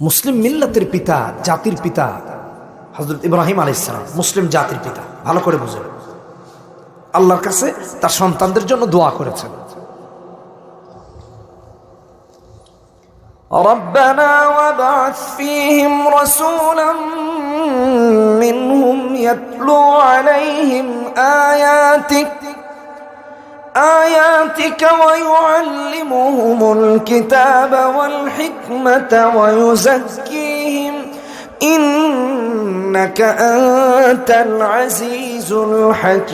মুসলিম মিল্লাতের পিতা, জাতির পিতা হযরত ইব্রাহিম আলাইহিস সালাম মুসলিম জাতির পিতা। ভালো করে বুঝেন, আল্লাহর কাছে তার সন্তানদের জন্য দোয়া করেছেন। ربنا وابعث فيهم رسولا منهم يتلو عليهم آياتك ويعلمهم الكتاب والحكمة ويزكيهم إنك أنت العزيز الحكيم।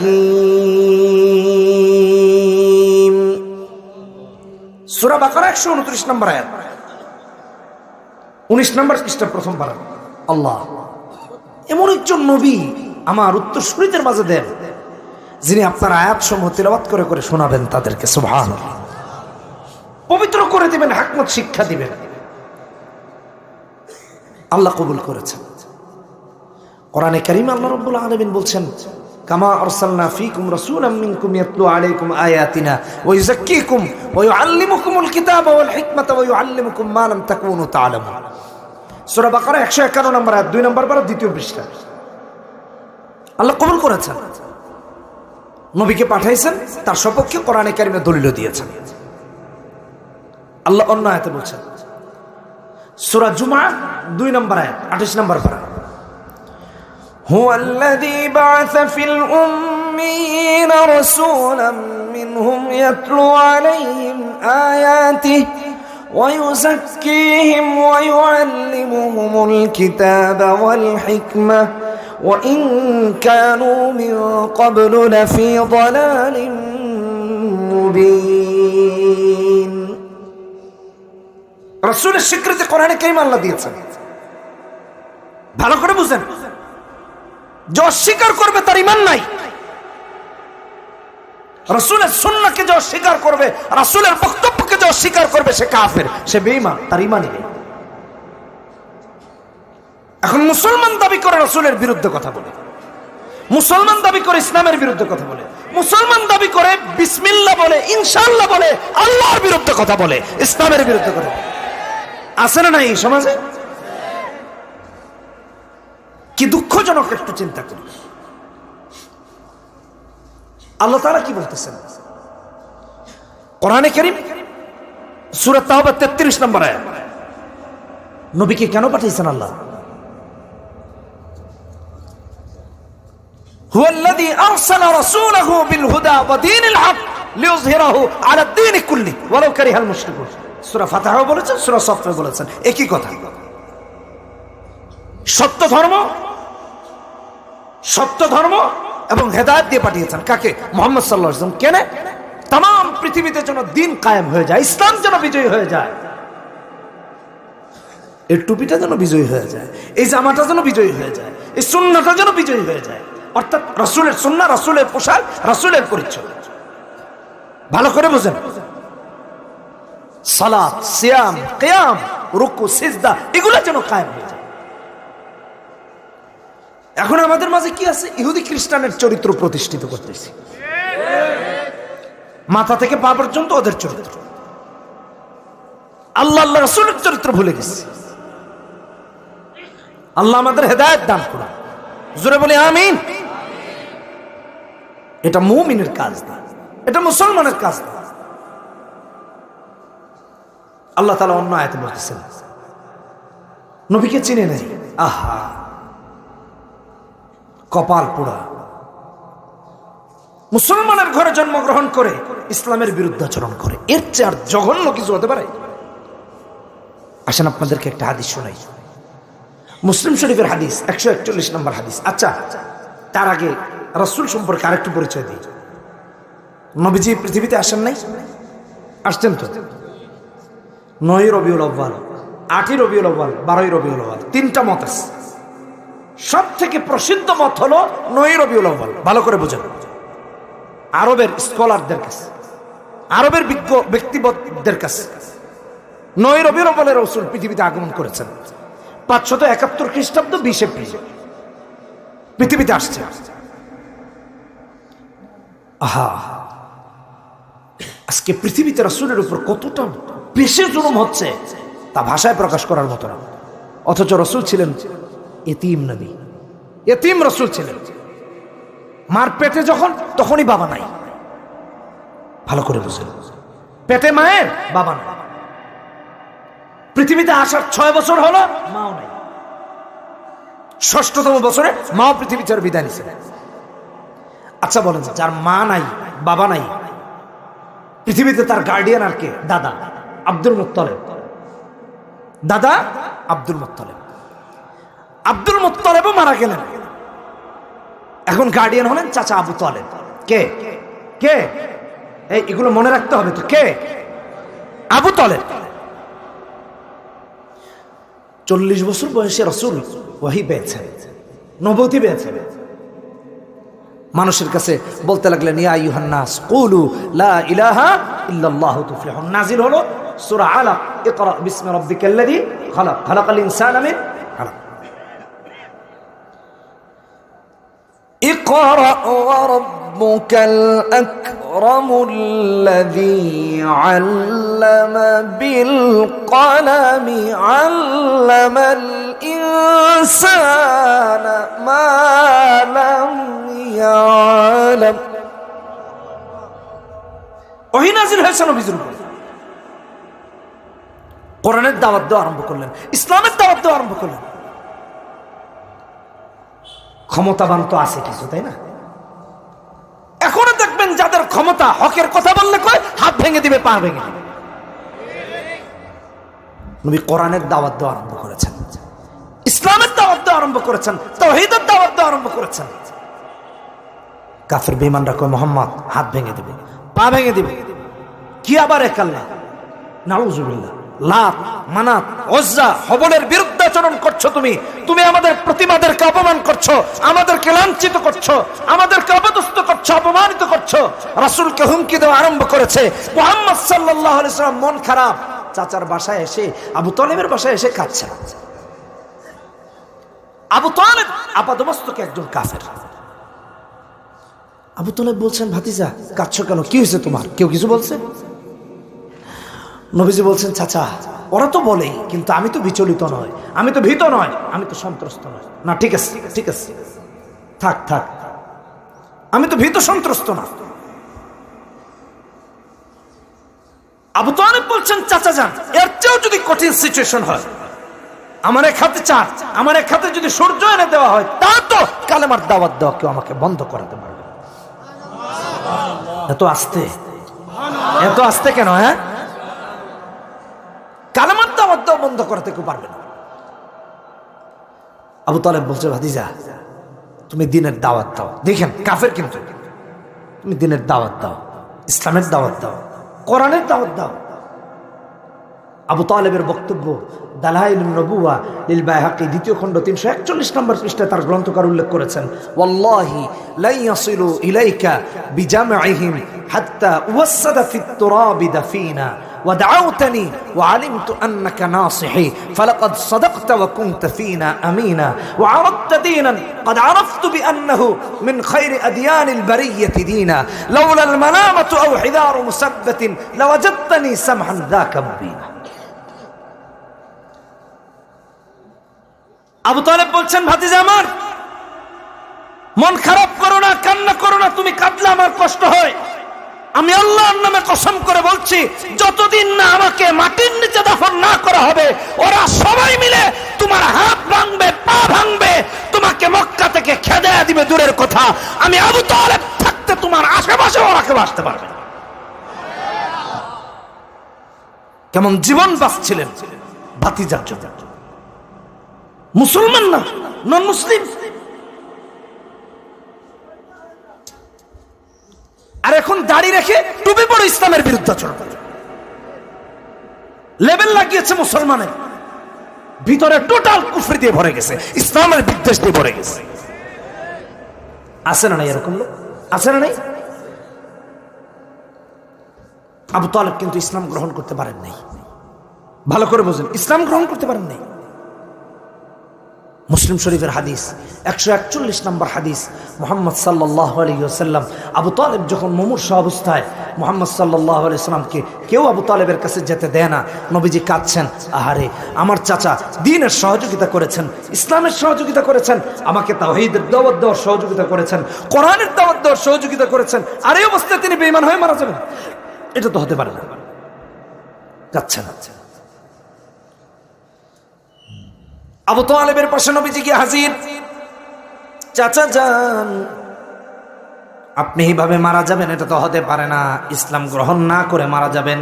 সূরা বাকারা 129 নম্বর আয়াত, 19 নম্বর পৃষ্ঠা প্রথম পারা। আল্লাহ এমন একজন নবী আমার উত্তরসূরিদের মাঝে দেন, যিনি আপনার আয়াত সমূহ তিলাওয়াত করে করে শোনাবেন তাদেরকে, সুবহানাল্লাহ, পবিত্র করে দিবেন, হিকমত শিক্ষা দিবেন। আল্লাহ কবুল করেছেন। কোরআনে কারীমে আল্লাহ রাব্বুল আলামিন বলছেন, কামা আরসালনা ফীকুম রাসূলাম মিনকুম ইয়াতলু আলাইকুম আয়াতিনা ওয়া ইউযাক্কিকুম ওয়া ইউআল্লিমুকুমুল কিতাবা ওয়াল হিকমাতা ওয়া ইউআল্লিমুকুম মা লাম তাকুনু তা'লামুন। সূরা বাকারা 151 নম্বর আয়াত, 2 নম্বর পারা, দ্বিতীয় পৃষ্ঠা। আল্লাহ কবুল করেছেন, নবীকে পাঠাইছেন, তার সপক্ষে কোরআনে কারীমে দলিল দিয়েছেন। আল্লাহ অন্য আয়াতে বলছেন, সূরা জুমআ 2 নম্বর আয়াত, 28 নম্বর পারা, هو الذي بعث في الأميين رسولا منهم يتلو عليهم آياته ويزكيهم ويعلمهم الكتاب والحكمة وإن كانوا من قبل لفي ضلال مبين। رسول الشكر القرآن الكريم الله দিয়েছেন। ভালো করে বুঝেন, যে অস্বীকার করবে তার ঈমান নাই। রাসূলের সুন্নাহকে যে অস্বীকার করবে, রাসূলের বক্তব্যকে যে অস্বীকার করবে, সে কাফের, সে বেঈমান, তার ঈমানই নেই। এখন মুসলমান দাবি করে রাসূলের বিরুদ্ধে কথা বলে, মুসলমান দাবি করে ইসলামের বিরুদ্ধে কথা বলে, মুসলমান দাবি করে বিসমিল্লাহ বলে, ইনশাআল্লাহ বলে, আল্লাহর বিরুদ্ধে কথা বলে, ইসলামের বিরুদ্ধে কথা বলে। আছে না নাই এই সমাজে? কি দুঃখজনক, একটু চিন্তা করি। আল্লাহ তাআলা কি বলতেছেন কোরআনে কারীম সূরা তাওবা 33 নম্বর আয়াত। নবীকে কেন পাঠিয়েছেন আল্লাহ? হুয়াল্লাযী আরসালা রাসূলাহু বিল হুদা ওয়া দীনিল হক লিইয়ুযহিরাহু আলা দ্বীনি কুল্লি ওয়ালাউ কারিহাল মুশরিকুন। সূরা ফাতিহা বলেছেন, সূরা সফ বলেছেন, একই কথা। সত্য ধর্ম এবং হেদায়েত দিয়ে পাঠিয়েছেন কাকে? মুহাম্মদ সাল্লাল্লাহু আলাইহি ওয়াসাল্লাম। কেন? তাম পৃথিবীতে যেন দিন কায়েম হয়ে যায়, ইসলাম যেন বিজয়ী হয়ে যায়, এই টুপিটা যেন বিজয়ী হয়ে যায়, এই জামাটা যেন বিজয়ী হয়ে যায়, এই সুন্নাহটা যেন বিজয়ী হয়ে যায়। অর্থাৎ রাসূলের সুন্নাহ, রাসূলের পোশাক, রাসূলের পরিচয়। ভালো করে বুঝেন, সালাত, সিয়াম, কিয়াম, রুকু, সিজদা, এগুলো যেন কায়েম হয়ে যায়। এখন আমাদের মাঝে কি আছে? ইহুদি খ্রিস্টানের চরিত্র প্রতিষ্ঠিত করতেছি, মাথা থেকে পা পর্যন্ত ওদের চরিত্র। আল্লাহ রাসূলের চরিত্র ভুলে গেছি। আল্লাহ আমাদের হেদায়েত দান করুন, জোরে বলি আমিন। এটা মুমিনের কাজ না, এটা মুসলমানের কাজ না। আল্লাহ তাআলা অন্য আয়াতে বলতেছেন, নবীকে চিনে নাই। আহা, কপাল পোড়া। মুসলমানের ঘরে জন্মগ্রহণ করে ইসলামের বিরুদ্ধে আচরণ করে, এর চেয়ে আর জঘন্য কিছু হতে পারে? আসেন আপনাদেরকে একটা হাদিস শোনাই, মুসলিম শরীফের হাদিস, 141 নম্বর হাদিস। আচ্ছা, তার আগে রাসূল সম্পর্কে আরেকটু পরিচয় দিই। নবীজি পৃথিবীতে আসেন নাই? আসছেন তো। 9 রবিউল আউয়াল, 8 রবিউল আউয়াল, 12 রবিউল আউয়াল, 3টা মত আছে। সব থেকে প্রসিদ্ধ মত হলো 9 রবিউল আউয়াল। ভালো করে বুঝেন, আরবের স্কলারদের কাছে, আরবের বিজ্ঞ ব্যক্তিদের কাছে 9 রবিউল আউয়ালে রাসূল পৃথিবীতে আগমন করেছেন। 571 খ্রিস্টাব্দ 20 এপ্রিল পৃথিবীতে আসছে। আহা, আজকে পৃথিবীতে রাসূলের উপর কতটা বেশি জুলুম হচ্ছে তা ভাষায় প্রকাশ করার মতো না। অথচ রসুল ছিলেন এতিম নবী, এতিম রসুল ছিলেন। মার পেটে যখন, তখনই বাবা নাই। ভালো করে বুঝলেন, পেটে মায়ের, বাবা নাই। পৃথিবীতে আসার 6 বছর হলো, মাও নাই। 6তম বছরে মাও পৃথিবী ছেড়ে বিদায় নিয়েছিলেন। আচ্ছা বলেন, যার মা নাই, বাবা নাই, পৃথিবীতে তার গার্ডিয়ান আর কে? দাদা আব্দুল মুত্তালিব। দাদা আব্দুল মুত্তালিব। আব্দুল মুত্তালিবও মারা গেলেন, এখন গার্ডিয়ান হলেন চাচা আবু তালেব। কে কে? এগুলো মনে রাখতে হবে তো। কে? আবু তালেব। 40 বছর বয়সে রাসূল ওহী পেয়েছেন, নবুয়তি পেয়েছেন। মানুষের কাছে বলতে লাগলেন, ইয়া আইয়ুহান নাস কুলু লা ইলাহা ইল্লাল্লাহু তুফলিহুন। নাজিল হলো সূরা আলাক, ইকরা বিসমি রাব্বিকাল্লাযী খালাক, খালাকাল ইনসানা মিন আলাক। ইকরা ওয়া রাব্বুকাল আকরামুল্লাযী আল্লামা বিল কলামি আল্লামাল ইনসানা মা লাম ইয়ালাম। ওহী নাযিল হয়েছে নবীর উপর। কোরআনের দাওয়াত দেওয়া আরম্ভ করলেন, ইসলামের দাওয়াত দেওয়া আরম্ভ করলেন। ক্ষমতাবান তো আছে কিছু, তাই না? এখনো দেখবেন যাদের ক্ষমতা, হকের কথা বললে কয় হাত ভেঙে দিবে, পা ভেঙে দিবে। নবী কোরআনের দাওয়াত দেওয়া আরম্ভ করেছেন, ইসলামের দাওয়াত দেওয়া আরম্ভ করেছেন, তাওহীদের দাওয়াত দেওয়া আরম্ভ করেছেন। কাফের বেঈমানরা কয় মুহাম্মদ হাত ভেঙে দিবে, পা ভেঙে দিবে। কি আবার এক আল্লাহ? নাউযুবিল্লাহ। লাত, মানাত, উজ্জা, হবলের বিরুদ্ধে আচরণ করছো তুমি। তুমি আমাদের প্রতিমাদেরকে অপমান করছো, আমাদেরকে লাঞ্ছিত করছো, আমাদেরকে অপদস্থ করছো, অপমানিত করছো। রাসূলকে হুমকি দেওয়া আরম্ভ করেছে। মুহাম্মদ সাল্লাল্লাহু আলাইহি ওয়াসাল্লাম মন খারাপ, চাচার বাসায় এসে, আবু তালেবের বাসায় এসে কাঁদছে। আবু তালেব আপাদমস্তকে একজন কাফের। আবু তালেব বলছেন, ভাতিজা কাঁদছো কেন? কি হয়েছে তোমার? কেউ কিছু বলছে? নবীজি বলছেন, চাচা ওরা তো বলেই, কিন্তু আমি তো বিচলিত নয়, আমি তো ভীত নয়, আমি তো সন্ত্রস্ত নয়। না ঠিক আছে, ঠিক আছে, থাক থাক, আমি তো ভীত সন্ত্রস্ত না। আবু তালেব বলছেন, চাচা যান, এর চেয়েও যদি কঠিন সিচুয়েশন হয়, আমার এক হাতে চাঁদ, আমার এক হাতে যদি সূর্য এনে দেওয়া হয়, তা তো কালেমার দাওয়াত দেওয়া কেউ আমাকে বন্ধ করাতে পারবে। এত আস্তে, এত আস্তে কেন? হ্যাঁ, কালেমার দাওয়াত দেওয়া বন্ধ করাতে কেউ পারবে না। আবু তালেব বলছে, ভাতিজা তুমি দিনের দাওয়াত দাও। দেখেন কাফের, কিন্তু তুমি দিনের দাওয়াত দাও, ইসলামের দাওয়াত দাও, কোরআনের দাওয়াত দাও। আবু তালেবের বক্তব্য দালাইলুন নবুওয়া লিল বাইহাকি, 2য় খণ্ড 341 নম্বর পৃষ্ঠায় তার গ্রন্থকার উল্লেখ করেছেন, ওয়াল্লাহি লা ইয়াসিলু ইলাইকা বিজামইহিম হাত্তা ওয়াসাদা ফিত তুরাবি দাফিনা ودعوتني وعلمت أنك ناصحي فلقد صدقت وكنت فينا أمينا وعرضت دينا قد عرفت بأنه من خير أديان البرية دينا لولا الملامة أو حذار مسبة لوجدتني سمحا ذاك مبينا। আবু তালেব বলছেন, ভাতিজা আমার, মন খারাপ করো না, কান্না করো না। তুমি কাঁদলে আমার কষ্ট হয়। আমি আল্লাহর নামে কসম করে বলছি, যতদিন না আমাকে মাটির নিচে দাফন না করা হবে, ওরা সবাই মিলে তোমার হাত ভাঙবে, পা ভাঙবে, তোমাকে মক্কা থেকে খেদে দিবে। দূরের কথা, আমি আবু তালেব থাকতে তোমার আশেপাশে ওরা কেউ আসতে পারবে না। কেমন জীবন বাঁচছিলেন ভাতিজার জন্য। মুসলমান না, নন মুসলিম। আর এখন দাড়ি রেখে টুপি পরে ইসলামের বিরুদ্ধে আচরণ করে, লেবেল লাগিয়েছে মুসলমানের, ভিতরে টোটাল কুফরি দিয়ে ভরে গেছে, ইসলামের বিদ্বেষ দিয়ে ভরে গেছে। আছে না নাই এরকম লোক? আছে না নাই? আবু তালেব কিন্তু ইসলাম গ্রহণ করতে পারেন নাই। ভালো করে বুঝেন, ইসলাম গ্রহণ করতে পারেন নাই। মুসলিম শরীফের হাদিস 141 নম্বর হাদিস। মুহাম্মদ সাল্লাল্লাহু আলাইহি ওয়াসাল্লাম আবু তালেব যখন মুমূর্ষ অবস্থায়, মুহাম্মদ সাল্লাল্লাহু আলাইহি ওয়াসাল্লামকে কেউ আবু তালেবের কাছে যেতে দেয় না। নবীজি কাঁদছেন, আহারে আমার চাচা দ্বীনের সহযোগিতা করেছেন, ইসলামের সহযোগিতা করেছেন, আমাকে তাওহীদের দাওয়াত দেওয়ার সহযোগিতা করেছেন, কোরআনের দাওয়াত দেওয়ার সহযোগিতা করেছেন, আর এই অবস্থায় তিনি বেঈমান হয়ে মারা যাবেন, এটা তো হতে পারে না। যাচ্ছেন আবু তালেবের পাশে নবীজি গিয়ে হাজির। চাচা যান, আপনি এইভাবে মারা যাবেন, এটা তো হতে পারে না, ইসলাম গ্রহণ না করে মারা যাবেন,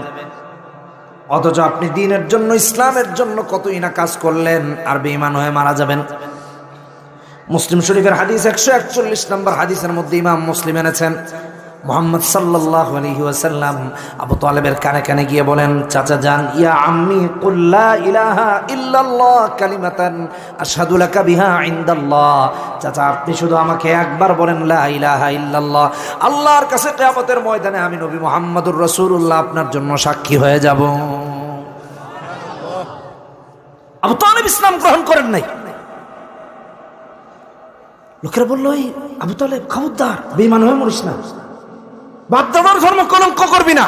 অথচ আপনি দ্বীনের জন্য ইসলামের জন্য কতই না কাজ করলেন, আর বেঈমান হয়ে মারা যাবেন। মুসলিম শরীফের হাদিস 141 নম্বর হাদিসের মধ্যে ইমাম মুসলিম এনেছেন, মুহাম্মদ সাল্লাল্লাহু আলাইহি ওয়াসাল্লাম আবু তালেবের কানে কানে গিয়ে বলেন, চাচা যান, ইয়া আম্মি কুল লা ইলাহা ইল্লাল্লাহ কালিমাতান আশহাদু লাকা বিহা ইনদাল্লাহ। চাচা আপনি শুধু আমাকে একবার বলেন লা ইলাহা ইল্লাল্লাহ, আল্লাহর কাছে কিয়ামতের ময়দানে আমি নবী মুহাম্মদুর রাসূলুল্লাহ আপনার জন্য সাক্ষী হয়ে যাব। আবু তালেব ইসলাম গ্রহণ করেন নাই। লোকেরা বলল, এই আবু তালেব খবরদার, বেঈমান হয়ে মরিস না, বাপদাদার ধর্ম কলঙ্ক করবি না,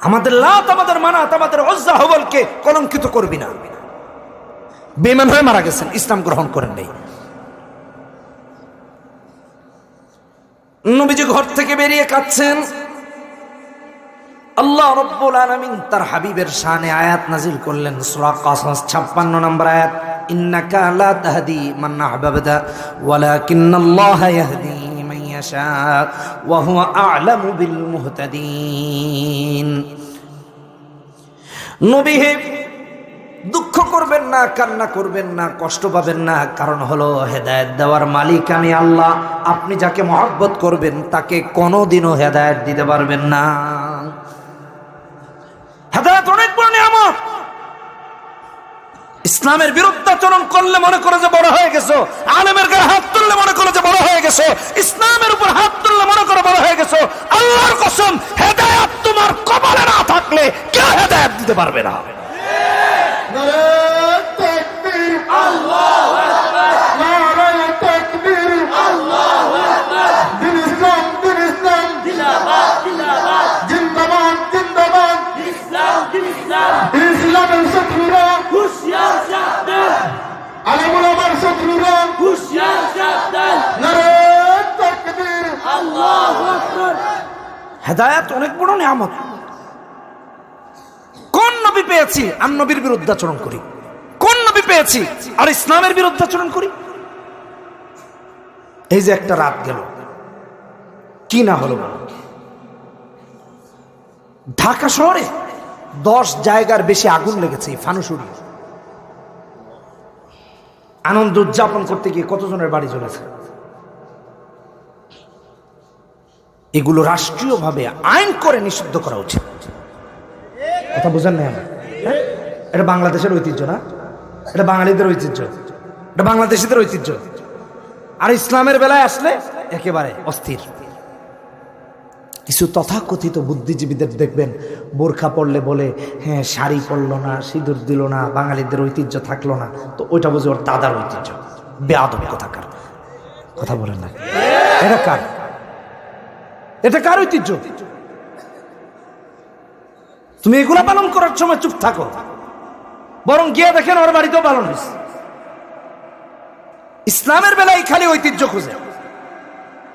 আমাদের লাত, আমাদের মানাত, আমাদের উজ্জা হুবলকে কলঙ্কিত করবি না। বেঈমান হয়ে মারা গেছেন, ইসলাম গ্রহণ করেন নাই। নবীজি ঘর থেকে বেরিয়ে কাঁদছেন। আল্লাহ রাব্বুল আলামিন তার হাবিবের শানে আয়াত নাজিল করলেন, সূরা কাসাস 56 নম্বর আয়াত, ইন্নাকা লা তাহদি মান আহবাবতা ওয়ালাকিন্নাল্লাহা ইয়াহদি মান ইয়াশা ওয়া হুয়া আ'লামু বিল মুহতাদিন। নবী হে, দুঃখ করবেন না, কান্না করবেন না, কষ্ট পাবেন না, কারণ হলো হেদায়েত দেওয়ার মালিক আমি আল্লাহ। আপনি যাকে মহব্বত করবেন তাকে কোনোদিনও হেদায়েত দিতে পারবেন না। হেদায়েত অনেক বড় নিয়ামত। ইসলামের বিরুদ্ধাচরণ করলে মনে করে যে বড় হয়ে গেছো, আলেমের গায়ে হাত তুললে মনে করে যে বড় হয়ে গেছো, ইসলামের উপর হাত তুললে মনে করে বড় হয়ে গেছো। আল্লাহর কসম, হেদায়েত তোমার কপালে না থাকলে কেউ হেদায়েত দিতে পারবে না। হেদায়েত অনেক বড় নিয়ামত। কোন নবী পেয়েছি আর নবীর বিরুদ্ধাচরণ করি, কোন নবী পেয়েছি আর ইসলামের বিরুদ্ধাচরণ করি। এই যে একটা রাত গেল, কি না হলো, ঢাকা শহরে 10 জায়গার বেশি আগুন লেগেছে ফানুসুরি। আনন্দ উদযাপন করতে গিয়ে কতজনের বাড়ি চলেছে। এগুলো রাষ্ট্রীয়ভাবে আইন করে নিষিদ্ধ করা উচিত। কথা বুঝেন না? এটা বাংলাদেশের ঐতিহ্য না, এটা বাঙালিদের ঐতিহ্য, এটা বাংলাদেশিদের ঐতিহ্য। আর ইসলামের বেলায় আসলে একেবারে অস্থির। কিছু তথাকথিত বুদ্ধিজীবীদের দেখবেন বোরখা পড়লে বলে, হ্যাঁ শাড়ি পরলো না, সিঁদুর দিল না, বাঙালিদের ঐতিহ্য থাকলো না, তো ওইটা বুঝে ওর দাদার ঐতিহ্য। বেয়াদব কথাকার, কথা বলেন না। এটা কার, এটা কার ঐতিহ্য? তুমি এগুলা পালন করার সময় চুপ থাকো, বরং গিয়ে দেখেন ওর বাড়িতেও পালন হয়েছে। ইসলামের বেলায় খালি ঐতিহ্য খুঁজে।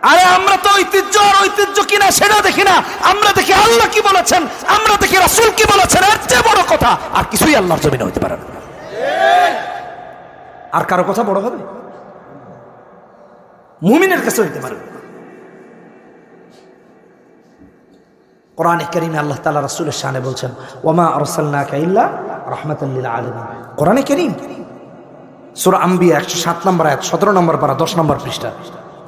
আরে আমরা তো ঐতিহ্য আর ঐতিহ্য কিনা সেটা দেখি না, আমরা দেখি আল্লাহ কি বলেছেন, আমরা দেখি রাসূল কি বলেছেন। এর চেয়ে বড় কথা আর কিছুই আল্লাহর জমিনে হইতে পারে না। আর কারো কথা বড় হবে? মুমিনের কাছে হইতে পারে। কোরআনে কারীমে আল্লাহ তাআলা রাসূলের শানে বলছেন, ওয়ামা আরসালনাকা ইল্লা রাহমাতাল লিল আলামিন। কোরআনে কারীম সূরা আম্বিয়া 107 নম্বর আয়াত, 17 নম্বর পারা, 10 নম্বর পৃষ্ঠা।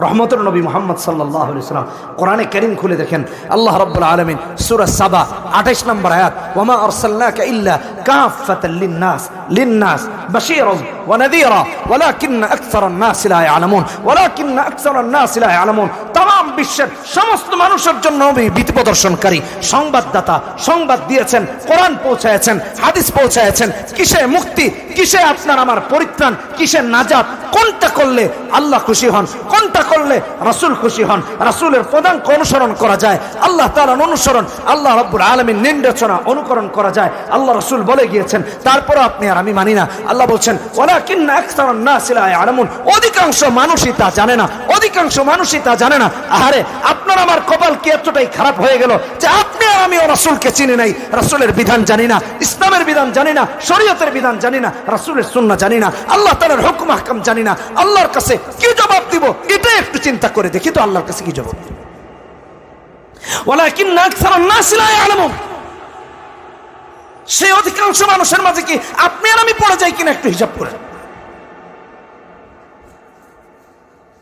রহমতের নবী মুহাম্মদ সাল্লাল্লাহু আলাইহি ওয়াসাল্লাম কোরআনে কারীম খুলে দেখেন, আল্লাহ রাব্বুল আলামিন সূরা সাবা 28 নম্বর আয়াত, ওয়ামা আরসালনাকা ইল্লা কাফাতাল লিন-নাস লিন-নাস বাশীরান ওয়া নাযীরা ওয়ালাকিন্না আকসারান নাস লা ইয়ালামুন ওয়ালাকিন্না আকসারান নাস লা ইয়ালামুন। तमाम বিশ্বের সমস্ত মানুষের জন্য নবী ভীতি প্রদর্শনকারী সংবাদদাতা, সংবাদ দিয়েছেন, কোরআন পৌঁছায়ছেন, হাদিস পৌঁছায়ছেন। কিসে মুক্তি, কিসে আপনার আমার পরিত্রাণ, কিসে নাজাত, কোনটা করলে আল্লাহ খুশি হন, কোনটা করলে রাসূল খুশি হন, রাসূলের পদাঙ্ক অনুসরণ করা যায়, আল্লাহ তাআলার অনুসরণ, আল্লাহ রাব্বুল আলামিন নির্দেশনা অনুকরণ করা যায়, আল্লাহ রাসূল বলে গিয়েছেন। তারপরও আপনি আর আমি মানি না। আল্লাহ বলছেন ওয়ালাকিন্না আকসারান নাসি লা ইয়ালামুন, অধিকাংশ মানুষই তা জানে না, অধিকাংশ মানুষই তা জানে না। আরে আপনার আমার কপাল কি এতটাই খারাপ হয়ে গেল যে আপনি আর আমিও রাসূলকে চিনি নাই, রাসূলের বিধান জানি না, ইসলামের বিধান জানি না, শরীয়তের বিধান জানি না, রাসূলের সুন্নাহ জানি না, আল্লাহ তাআলার হুকুম আহকাম জানি না। আল্লাহর কাছে কি জবাব দিব এটা একটু চিন্তা করে দেখি তো, আল্লাহর কাছে কি জবাব দিব? ওয়ালাকিন্না আকসারান নাসি লা ইয়ালামুন, সেই অধিকাংশ মানুষের মাঝে কি আপনি আর আমি পড়ে যাই কিনা একটু হিসাব করে।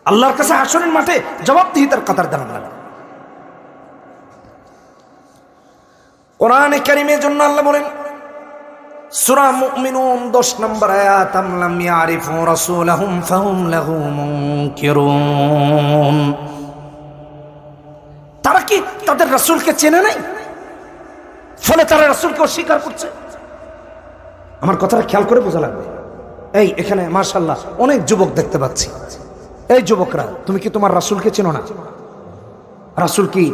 আল্লাহর কাছে হাসরের মাঠে জবাবদিহিতার কাতার দাঁড়ানো লাগে। কোরআনে কারীমের জন্য আল্লাহ বলেন সূরা মুমিনুন 10 নম্বর আয়াত, আম লাম ইয়ারিফু রাসূলাহুম ফাহুম লাহু মুনকিরুন, তারা কি তাদের রাসূলকে চেনে নাই, ফলে তারা রাসূলকে অস্বীকার করছে? আমার কথাটা খেয়াল করে বোঝা লাগবে। এই এখানে মাশাআল্লাহ অনেক যুবক দেখতে পাচ্ছি। এই যুবকরা, তুমি কি তোমার রাসূলকে চেনো না? রাসূল কি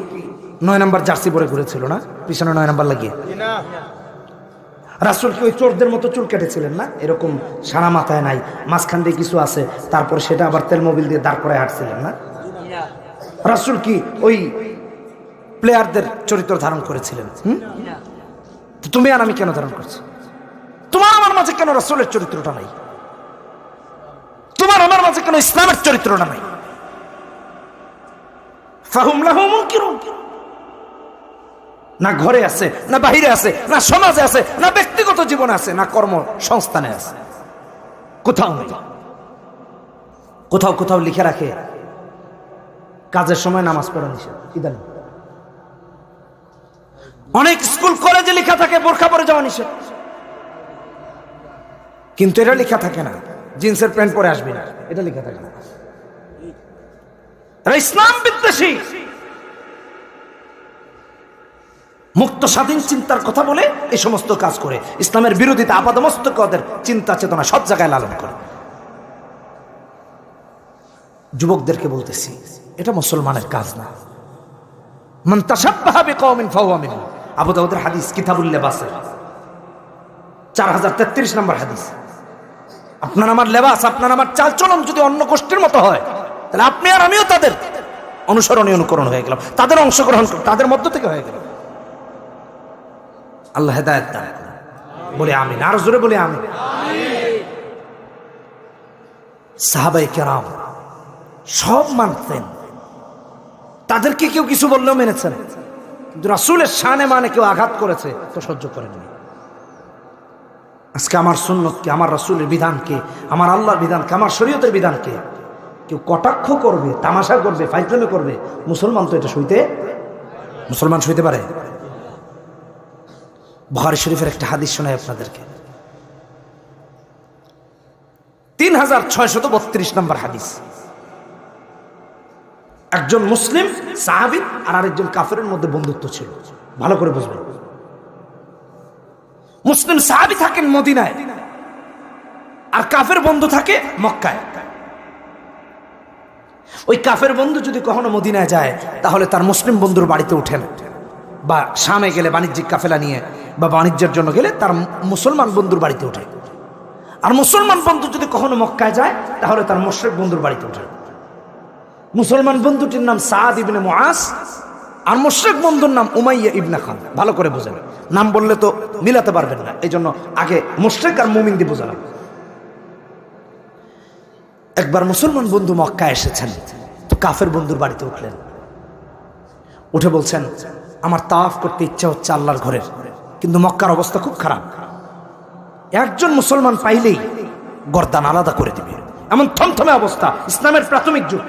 9 নম্বর জার্সি পরে ঘুরেছিল না, পিছনে 9 নম্বর লাগিয়ে? রাসূল কি ওই চোরদের মতো চুল কেটেছিলেন না, এরকম সারা মাথায় নাই, মাঝখান দিয়ে কিছু আছে, তারপর সেটা আবার তেল মোবিল দিয়ে দাঁড় করে হাঁটছিলেন না? রাসূল কি ওই প্লেয়ারদের চরিত্র ধারণ করেছিলেন? তুমি আর আমি কেন ধারণ করছি? তোমার আমার মাঝে কেন রাসূলের চরিত্রটা নাই? তোমার আমার মাঝে কেন ইসলামের চরিত্রটা নাই? ফাহুম লাহু মুনকিরুন, না ঘরে আছে, না বাহিরে আছে, না সমাজে আছে, না ব্যক্তিগত জীবনে আছে, না কর্মসংস্থানে আছে, কোথাও নেই। কোথাও কোথাও লিখে রাখে কাজের সময় নামাজ পড়া নিষেধ। ইদানিং অনেক স্কুল কলেজে লেখা থাকে বোরকা পরে যাওয়া নিষেধ, কিন্তু এটা লেখা থাকে না জিন্সের প্যান্ট পরে আসবি না, এটা লেখা থাকে না। ইসলাম বিদ্বেষী, মুক্ত স্বাধীন চিন্তার কথা বলে এই সমস্ত কাজ করে, ইসলামের বিরোধিতা আপাদমস্তক ওদের চিন্তা চেতনা সব জায়গায় লালন করে। যুবকদেরকে বলতেছি, এটা মুসলমানের কাজ না। মান তাশাব্বাহা বিকওমিন ফাহুয়া মিনহুম, আবু দাউদের হাদিস কিতাবুল লিবাসের 4033 নম্বর হাদিস। আপনার আমার লেবাস, আপনার আমার চালচলন যদি অন্য গোষ্ঠীর মতো হয়, তাহলে আপনি আর আমিও তাদের অনুসরণে অনুকরণ হয়ে গেলাম, তাদের অংশগ্রহণ তাদের মধ্য থেকে হয়ে গেল। আল্লাহ হেদায়েত দান বলে আমিন, আর জোরে বলে আমিন। সাহাবায়ে কেরাম সব মানতেন, তাদেরকে কেউ কিছু বললেও মেনেছেন, কিন্তু রাসূলের শানে মানে কেউ আঘাত করেছে তো সহ্য করেননি। আজকে আমার সুন্নতকে, আমার রাসূলের বিধানকে, আমার আল্লাহর বিধানকে, আমার শরীয়তের বিধানকে কেউ কটাক্ষ করবে, তামাশা করবে, ফাইজলামি করবে, মুসলমান তো এটা মুসলমান সইতে পারে? বুখারী শরীফের একটা হাদিস শোনাই আপনাদেরকে, 3632 নম্বর হাদিস। একজন মুসলিম সাহাবী আর আরেকজন কাফেরের মধ্যে বন্ধুত্ব ছিল, ভালো করে বুঝবেন। মুসলিম সাহাবী থাকেন মদিনায় আর কাফের বন্ধু থাকে মক্কায়। ওই কাফের বন্ধু যদি কখনো মদিনায় যায়, তাহলে তার মুসলিম বন্ধুর বাড়িতে ওঠেন, বা শামে গেলে বাণিজ্যিক কাফেলা নিয়ে বা বাণিজ্যের জন্য গেলে তার মুসলমান বন্ধুর বাড়িতে ওঠে। আর মুসলমান বন্ধু যদি কখনো মক্কায় যায়, তাহলে তার মুশরিক বন্ধুর বাড়িতে ওঠে। মুসলমান বন্ধুটির নাম সাদ ইবনে মুআজ, আর মুশরিক বন্ধুর নাম উমাইয়া ইবনে খান। ভালো করে বোঝেন, নাম বললে তো মিলাতে পারবেন না, এই জন্য আগে মুশরিক আর মুমিন দিয়ে বোঝালাম। একবার মুসলমান বন্ধু মক্কায় এসেছেন, তো কাফের বন্ধুর বাড়িতে উঠলেন, উঠে বলছেন আমার তাওয়াফ করতে ইচ্ছা হচ্ছে আল্লাহর ঘরের, কিন্তু মক্কার অবস্থা খুব খারাপ, একজন মুসলমান পাইলেই গর্দান আলাদা করে দিবে, এমন থমথমে অবস্থা, ইসলামের প্রাথমিক যুগ।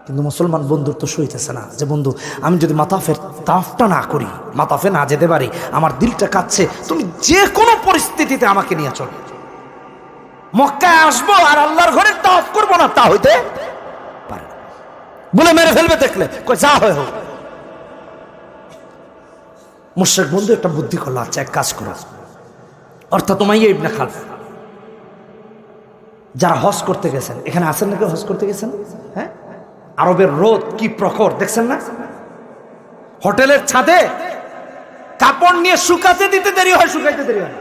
কিন্তু মুসলমান বন্ধুর তো সইতেছে না, যে বন্ধু আমি যদি মাতাফের তাওয়াফটা না করি, মাতাফে না যেতে পারি, আমার দিলটা কাঁদছে, তুমি যে কোনো পরিস্থিতিতে আমাকে নিয়ে চলো, মক্কায় আসবো আর আল্লাহর ঘরের তাওয়াফ করবো না, তা হইতে পারে। বলে মেরে ফেলবে দেখলে, কই যা হয় হোক। মুশরিক বন্ধু একটা বুদ্ধি করলো, আচ্ছা এক কাজ করো, অর্থাৎ উমাইয়া ইবনে খালফ যারা হজ করতে গেছেন, এখানে আছেন নাকি হজ করতে গেছেন? হ্যাঁ, আরবের রোদ কি প্রখর দেখছেন না? হোটেলের ছাদে কাপড় নিয়ে শুকাতে দিতে দেরি হয়, শুকাইতে দেরি হয়।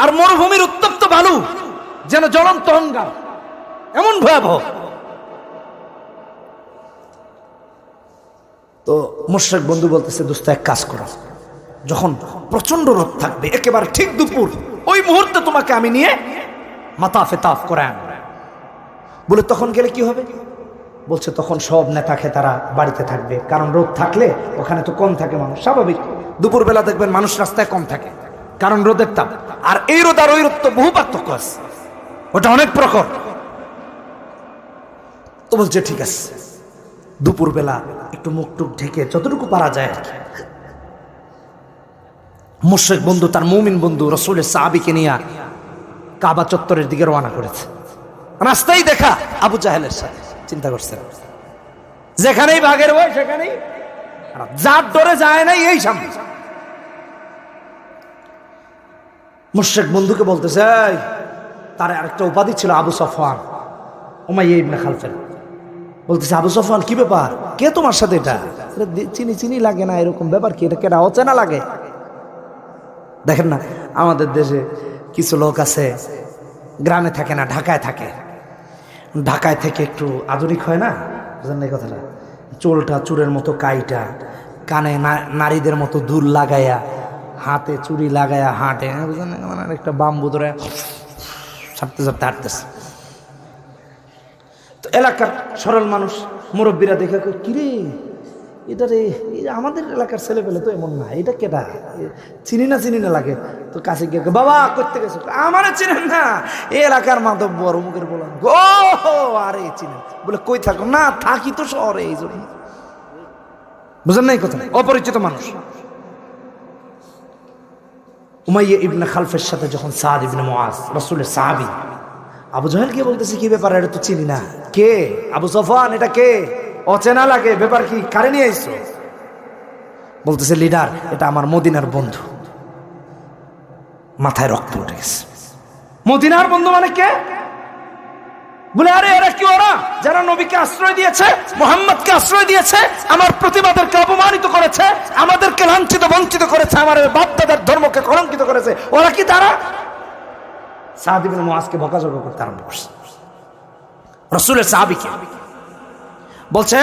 আর মরুভূমির উত্তপ্ত বালু যেন জ্বলন্ত অঙ্গার, এমন ভয়াবহ। তো মুশরিক বন্ধু বলতেছে, দোস্ত এক কাজ করো, যখন প্রচন্ড রোদ থাকবে একেবারে ঠিক দুপুর, ওই মুহূর্তে তোমাকে আমি নিয়ে মাতাফে তাফ করে আনবো। বলে তখন গেলে কি হবে? বলছে তখন সব নেতা খেতারা বাড়িতে থাকবে, কারণ রোদ থাকলে ওখানে তো কম থাকে মানুষ, স্বাভাবিক। দুপুরবেলা দেখবেন মানুষ রাস্তায় কম থাকে, কারণ রোদের তাপ। আর এই রোদ আর ওই রোদ তো বহু পার্থক্য আছে, ওটা অনেক প্রখর। তো বলছে ঠিক আছে, দুপুরবেলা একটু মুখ টুক ঢেকে যতটুকু পারা যায় আর কি। মুশরিক বন্ধু তার মুমিন বন্ধু রাসূলের সাহাবীকে নিয়ে কাবা চত্বরের দিকে রওনা করেছে। রাস্তায় দেখা আবু জাহেলের সাথে, চিন্তা করছেন যেখানেই বাঘের ভয় সেখানেই, যার ডরে যায় নাই এই সামনে। মুশরিক বন্ধুকে বলতেছে, তার আরেকটা উপাধি ছিল আবু সফওয়ান, উমাইয়া ইবনে খালফের। বলতেছে, আবু সফওয়ান কি ব্যাপার, কে তোমার সাথে? এটা চিনি চিনি লাগে না, এরকম ব্যাপার কি? এটা কেনা অচেনা লাগে। দেখেন না, আমাদের দেশে কিছু লোক আছে গ্রামে থাকে না, ঢাকায় থাকে। ঢাকায় থেকে একটু আধুনিক হয় না, বুঝলেন না এই কথাটা? চুলটা চুরের মতো কাইটা, কানে নারীদের মতো দুল লাগাইয়া, হাতে চুড়ি লাগাইয়া হাঁটে, বুঝলেন না? মানে একটা বাম্বু ধরে ছাড়তে ছাড়তে হাঁটতেছে। তো এলাকার সরল মানুষ মুরব্বীরা দেখে, কিরে এটা রে, আমাদের এলাকার ছেলে পেলে তো এমন না, এটা কেটা, চিনি না লাগে। তো কাছে গিয়ে, বাবা করতে গেছো? আমার চিনেন না, এই এলাকার মাধব বড় মুখের বললাম, ও আরে চিনেন? বলে কই থাকো? না থাকি তো শহরে, এই জন্য। বুঝেন না এই কথা? অপরিচিত মানুষ। উমাইয়া ইবনে খালফের সাথে যখন সাদ ইবনে মুআজ, রাসূলের সাহাবী, আবু জাহেল কে বলতেছে, কি ব্যাপার, এটা তো চিনি না। কে? আবু সফওয়ান। এটা কে? অচেনা লাগে, ব্যাপার কি, কারে নিয়ে আইছো? বলতেছে, লিডার, এটা আমার মদিনার বন্ধু। মাথায় রক্ত উঠে গেছে। মদিনার বন্ধু মানে কে? বলে, আরে এরা কি ওরা যারা নবীকে আশ্রয় দিয়েছে, মুহাম্মদকে আশ্রয় দিয়েছে, আমার প্রতিবাদেরকে অপমানিত করেছে, আমাদেরকে লাঞ্ছিত বঞ্চিত করেছে, আমার বাপ দাদার ধর্মকে কলঙ্কিত করেছে, ওরা কি তারা? সাদ ইবনে মুআজকে বকাঝকা করতে আরম্ভ করছে। রাসূলের সাহাবীকে বলছে,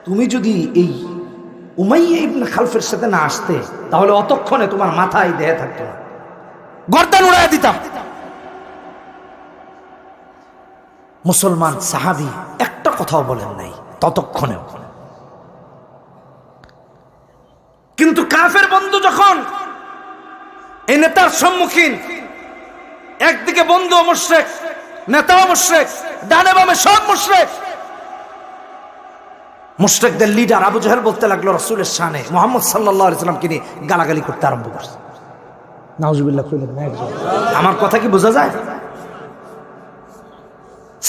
তুমি যদি এই উমাইয়া ইবনে খালফের সাথে না আসতে, তাহলে অতক্ষণে তোমার মাথায় দেহে থাকতো না, গর্দান উড়াইয়া দিতাম। মুসলমান সাহাবী একটা কথাও বলেন নাই ততক্ষণেও। কিন্তু কাফের বন্ধু যখন এই নেতার সম্মুখীন, একদিকে বন্ধু মুশরিক, নেতাও মুশরিক, ডানে বামে সব মুশরিক, মুশরিকদের লিডার আবু জাহেল বলতে লাগলো রাসূলের শানে, মুহাম্মদ সাল্লাল্লাহু আলাইহি সাল্লামকে নিয়ে গালাগালি করতে আরম্ভ করছে। নাউজুবিল্লাহ। আমার কথা কি বোঝা যায়?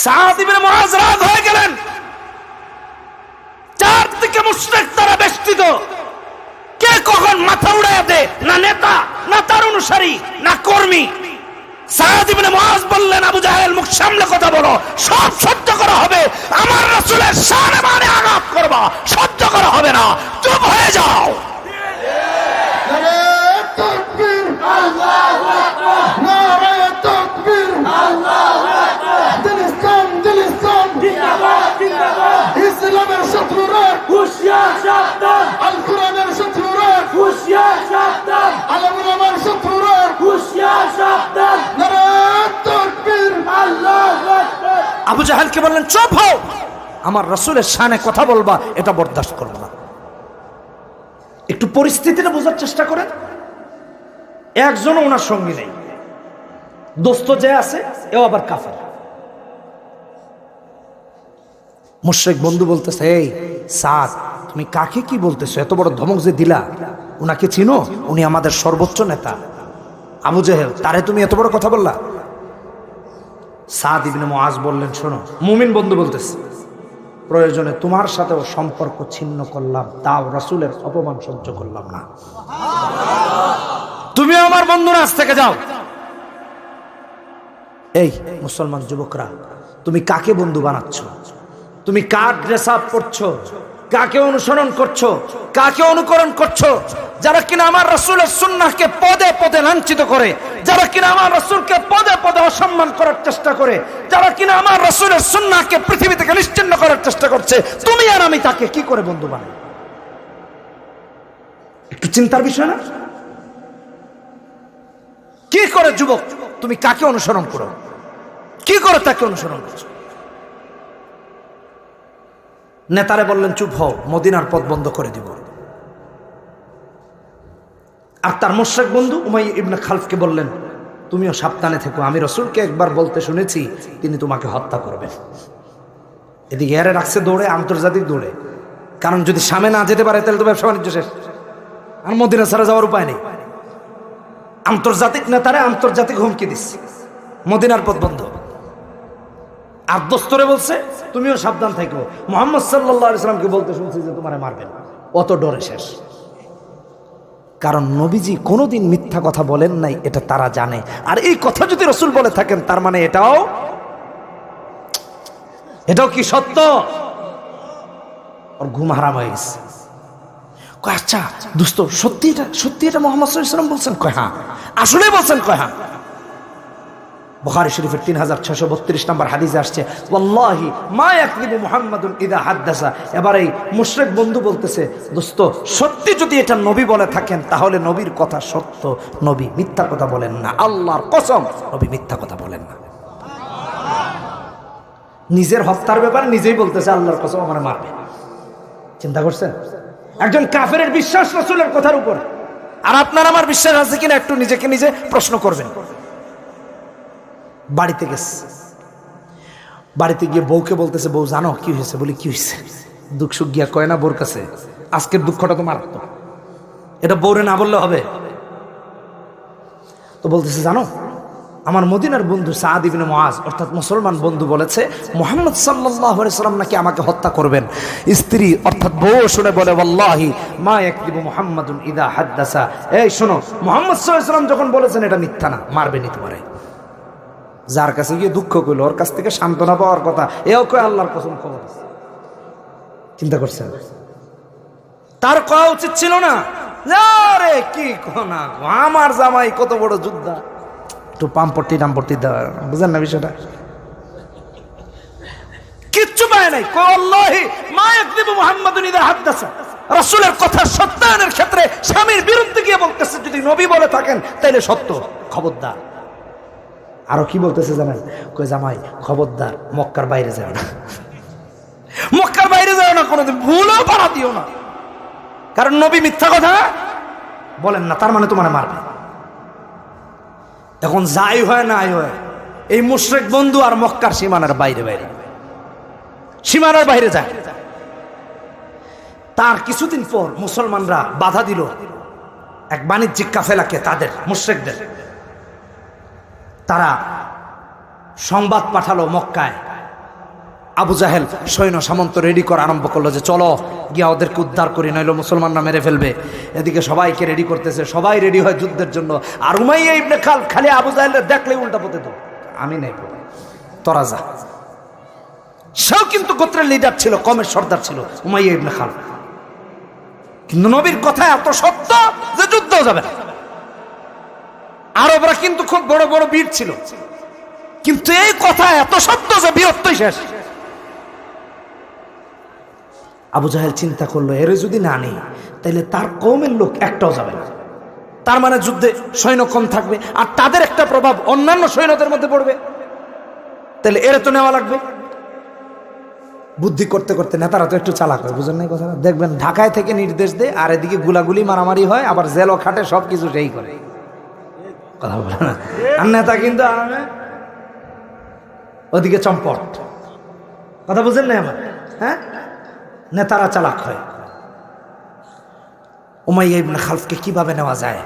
সাদ ইবনে মুআজ রাগ হয়ে গেলেন। চারদিকে মুশরিক তারা বেষ্টিত, কে কখন মাথা উড়াইয়া দে, না নেতা, না তার অনুসারী, না কর্মী। সাদ ইবনে মুআজ বললেন, আবু জাহেল মুখ সামলে কথা বলো, সব সহ্য করা হবে, আমার রাসূলের শানে মানে আঘাত করবা, সহ্য করা হবে না, চুপ হয়ে যাও। ইসলামের শত্রুরা হুঁশিয়ার সাবধান, আল কোরআনের শত্রুরা হুঁশিয়ার সাবধান, আলেমুলামার শত্রুরা হুঁশিয়ার সাবধান, নারায়ে তাকবীর, আল্লাহু আকবার। আবু জাহেলকে বললেন, চুপ হও, আমার রাসূলের শানে কথা বলবা, এটা বরদাস্ত করব না। একটু পরিস্থিতিটা বোঝার চেষ্টা করেন। একজনও ওনার সঙ্গী নেই, দোস্ত যে আছে এও আবার কাফের। মুশরিক বন্ধু বলতেছে, এই সাদ, তুমি কাকে কি বলতেছো? এত বড় ধমক যে দিলা, উনাকে চিনো? উনি আমাদের সর্বোচ্চ নেতা আবু জাহেল, তারে তুমি এত বড় কথা বললা? সাদ ইবনে মুআজ বললেন, শোনো, মুমিন বন্ধু বলতেছে, প্রয়োজনে তোমার সাথেও সম্পর্ক ছিন্ন করলাম, তাও রাসূলের অপমান সহ্য করলাম না। তুমি আমার বন্ধু না, আজ থেকে যাও। এই মুসলমান যুবকরা, তুমি কাকে বন্ধু বানাচ্ছ? তুমি কার ড্রেস আপ করছো? কাকে অনুসরণ করছো? কাকে অনুকরণ করছো? যারা কিনা আমার রাসূলের সুন্নাহকে পদে পদে লাঞ্ছিত করে, যারা কিনা আমার রাসূলকে পদে পদে অসম্মান করার চেষ্টা করে, যারা কিনা আমার রাসূলের সুন্নাহকে পৃথিবী থেকে নিশ্চিহ্ন করার চেষ্টা করছে, তুমি আর আমি তাকে কি করে বন্ধু বানাই? একটু চিন্তার বিষয় না? কি করে যুবক তুমি কাকে অনুসরণ করো? কি করে তাকে অনুসরণ করছো? নেতারে বললেন চুপ হও, মদিনার পথ বন্ধ করে দিব। আর তার মুশরিক বন্ধু উমাইয়া ইবনে খালফকে বললেন, তুমিও সাবধানে থেকো, আমি রাসূলকে একবার বলতে শুনেছি তিনি তোমাকে হত্যা করবেন। এদিকে এরে রাখছে দৌড়ে, আন্তর্জাতিক দৌড়ে, কারণ যদি সামনে না যেতে পারে তাহলে তো ব্যবসা বাণিজ্য শেষ, আর মদিনা ছাড়া যাওয়ার উপায় নেই। আন্তর্জাতিক নেতারে আন্তর্জাতিক হুমকি দিচ্ছে, মদিনার পথ বন্ধ। আর দোস্তরে বলছে তুমিও সাবধান থাকো, মুহাম্মদ সাল্লাল্লাহু আলাইহি সাল্লামকে বলতে শুনছি যে তোমারে মারবেন। অত ডরে শেষ। কারণ নবীজি কোনোদিন মিথ্যা কথা বলেন নাই, এটা তারা জানে। আর এই কথা যদি রাসূল বলে থাকেন, তার মানে এটাও কি সত্য? ওর ঘুম হারাম হয়ে গেছে। কয় আচ্ছা দোস্ত, সত্যি এটা মুহাম্মদ সাল্লাল্লাহু আলাইহি সাল্লাম বলছেন? কয় হ্যাঁ। আসলেই বলছেন? কয় হ্যাঁ। বুখারী শরীফের 3632 নম্বর হাদিসে আসছে, ওয়াল্লাহি মা ইয়াকযিবু মুহাম্মাদুন ইযা হাদাসা। এবার এই মুশরিক বন্ধু বলতেছে, দোস্ত সত্যি যদি এটা নবী বলে থাকেন তাহলে নবীর কথা সত্য, নবী মিথ্যা কথা বলেন না। আল্লাহর কসম, নবী মিথ্যা কথা বলেন না। নিজের হত্যার ব্যাপারে নিজেই বলতেছে, আল্লাহর কসম আমারে মারবে। চিন্তা করছেন? একজন কাফেরের বিশ্বাস রাসূলের কথার উপর, আর আপনার আমার বিশ্বাস আছে কিনা একটু নিজেকে নিজে প্রশ্ন করবেন। বাড়িতে গেছে, বাড়িতে গিয়ে বউকে বলতেছে, বউ জানো কি হয়েছে? বলি কি হয়েছে? দুঃখ সুখ গিয়া কয় না বোর কাছে, আজকের দুঃখটা তো মারাত্মক, এটা বউরে না বললে হবে। তো বলতেছে, জানো আমার মদিনার বন্ধু সাদ ইবনে মুআজ অর্থাৎ মুসলমান বন্ধু বলেছে মুহাম্মদ সাল্লাল্লাহু আলাইহি সাল্লাম নাকি আমাকে হত্যা করবেন। স্ত্রী অর্থাৎ বউ শুনে বলে, ওয়াল্লাহি মা ইয়াকযিবু মুহাম্মাদুন ইযা হাদাসা। এই শোনো, মুহাম্মদ সাল্লাল্লাহু আলাইহি সাল্লাম যখন বলেছেন এটা মিথ্যা না, মারবেনি তোমারে। যার কাছে গিয়ে দুঃখ কইল, ওর কাছ থেকে সান্ত্বনা পাওয়ার কথা, এও কয় আল্লাহর কসম খবর আছে। চিন্তা করছেন? তার কওয়া উচিত ছিল না, আরে কি কোনা আমার জামাই কত বড় যোদ্ধা, একটু পাম্পটি দেওয়া, বুঝেন না বিষয়টা? কিচ্ছু পায় নাই। ওয়াল্লাহি মা ইয়াকযিবু মুহাম্মাদুন ইযা হাদাসা। রাসূলের কথা সত্যায়নের ক্ষেত্রে স্বামীর বিরুদ্ধে গিয়ে বলতেছে, যদি নবী বলে থাকেন তাইলে সত্য, খবরদার। আরো কি বলতেছে জানেন? কই জামাই খবরদার মক্কার বাইরে যাও না, মক্কার বাইরে যাও না, কোনোদিন ভুলও পাড়া দিও না, কারণ নবী মিথ্যা কথা বলেন না, তার মানে তোমার মারবে। এখন যাই হয় নাই হয়, এই মুশরিক বন্ধু আর মক্কার সীমানার বাইরে যায়। তার কিছুদিন পর মুসলমানরা বাধা দিল এক বাণিজ্যিক কাফেলাকে, তাদের মুশরিকদের। তারা সংবাদ পাঠালো মক্কায়, আবু জাহেল সৈন্য সামন্ত রেডি করা আরম্ভ করলো যে চলো গিয়া ওদেরকে উদ্ধার করি, নইলে মুসলমানরা মেরে ফেলবে। এদিকে সবাইকে রেডি করতেছে, সবাই রেডি হয় যুদ্ধের জন্য। আর উমাইয়া ইবনে খালফ খালি আবু জাহেলের দেখলে উল্টা পথে তো, আমি নাই তোরা যা। সেও কিন্তু গোত্রের লিডার ছিল, কমের সর্দার ছিল উমাইয়া ইবনে খালফ, কিন্তু নবীর কথা এত সত্য যে যুদ্ধ যাবে না। আরবরা কিন্তু খুব বড় বড় বীর ছিল, কিন্তু এই কথা এত সত্য যে বীরত্বই শেষ। আবু জাহেল চিন্তা করলো, এর যদি না নেই তাহলে তার কওমের লোক একটাও যাবে না, তার মানে যুদ্ধে সৈন্য কম থাকবে, আর তাদের একটা প্রভাব অন্যান্য সৈন্যদের মধ্যে পড়বে, তাহলে এর তো নেওয়া লাগবে। বুদ্ধি করতে করতে নেতারা তো একটু চালাক হয়, বুঝেন নাই কথা? দেখবেন ঢাকায় থেকে নির্দেশ দেয়, আর এদিকে গুলাগুলি মারামারি হয়, আবার জেলও খাটে, সবকিছু সেই করে, কথা বলে না। আর নেতা কিন্তু ওদিকে চম্পট, কথা বুঝেন না আমার? হ্যাঁ, নেতারা চালাক হয়। উমাইয়া ইবনে খালফকে কিভাবে নেওয়া যায়?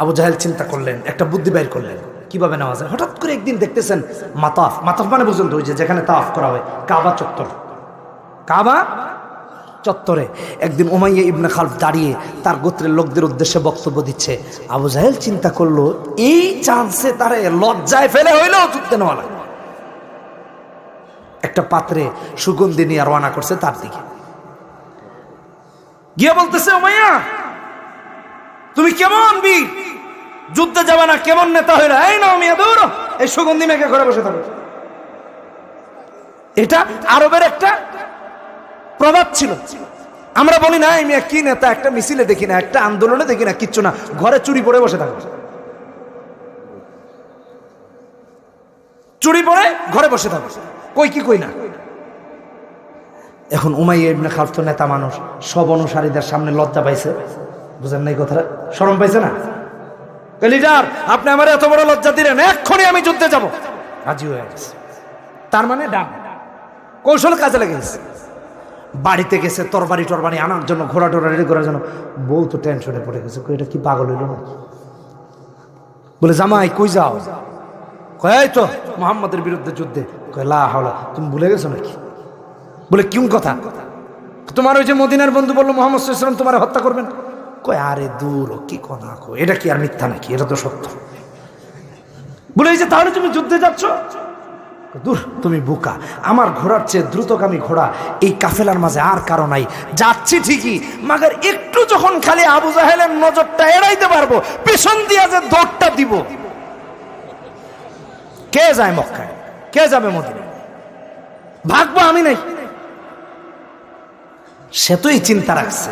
আবু জাহেল চিন্তা করলেন, একটা বুদ্ধি বাইর করলেন। কিভাবে নামাজ হয়। হঠাৎ করে একদিন দেখতেছেন মাতাফ, মাতাফ মানে বুঝুন তো, ওই যে যেখানে তাওয়াফ করা হয়, কাবা চত্বর, কাবা চত্বরে একদিন উমাইয়া ইবনে খালফ দাঁড়িয়ে তার গোত্রের লোকদের উদ্দেশ্যে বক্তব্য দিচ্ছে। আবু জাহেল চিন্তা করলো এই চান্সে তারে লজ্জায় ফেলে হইলেও যুদ্ধে নেওয়া লাগে। একটা পাত্রে সুগন্ধি নিয়ে রওনা করছে তার দিকে, গিয়ে বলতেছে উমাইয়া তুমি কেমন বীর, যুদ্ধে যাবে না, কেমন নেতা হইলো, এই নাও মিয়া দৌড়ো, এই সুগন্ধি মেখে ঘরে বসে থাকো। এটা আরবের একটা প্রভাব ছিল। আমরা বলি না এই মেয়ে কি নেতা, একটা মিছিলে দেখি না, একটা আন্দোলনে দেখি না, কিচ্ছু না, ঘরে চুরি পরে বসে থাকো, চুরি পরে ঘরে বসে থাকো, কই কি কই না। এখন উমাইয়া ইবনে খালফ তো নেতা মানুষ, সব অনুসারীদের সামনে লজ্জা পাইছে, বুঝেন নাই কথাটা, শরম পাইছে না। লিডার আপনি আমার এত বড় লজ্জা দিলেন, এক্ষুনি আমি যুদ্ধে যাব। রাজি হয়ে গেছে, তার মানে ডাক কৌশল কাজে লেগে গেছে। বাড়িতে গেছে তরবারি টরবারি আনার জন্য, ঘোড়া টোড়া রেডি করার জন্য। বউ তো টেনশনে পড়ে গেছে, এটা কি পাগল হইল না, বলে জামাই কই যাও, কয় তো মুহাম্মাদের বিরুদ্ধে যুদ্ধে। কয় লা হাওলা, তুমি ভুলে গেছো নাকি? বলে কোন কথা? তোমার ওই যে মদিনার বন্ধু বললো মুহাম্মদ সাল্লাল্লাহু আলাইহি ওয়াসাল্লাম তোমার হত্যা করবেন। কয় আরে দূর, কি কথা কো, এটা কি আর মিথ্যা নাকি, এটা তো সত্য। বলে এই যে তাহলে তুমি যুদ্ধে যাচ্ছ? দূর তুমি বোকা, আমার ঘোড়ার চেয়ে দ্রুতগামী ঘোড়া এই কাফেলার মাঝে আর কারো নাই, যাচ্ছি ঠিকই, মাগার একটু যখন খালি আবু জাহেলের নজরটা এড়াইতে পারবো, পেছন দিয়া যে দৌড়টা দিব। কে যায় মক্কায়, কে যাবে মদিনায়, ভাগবো আমি নাই। সে তো এই চিন্তা রাখছে,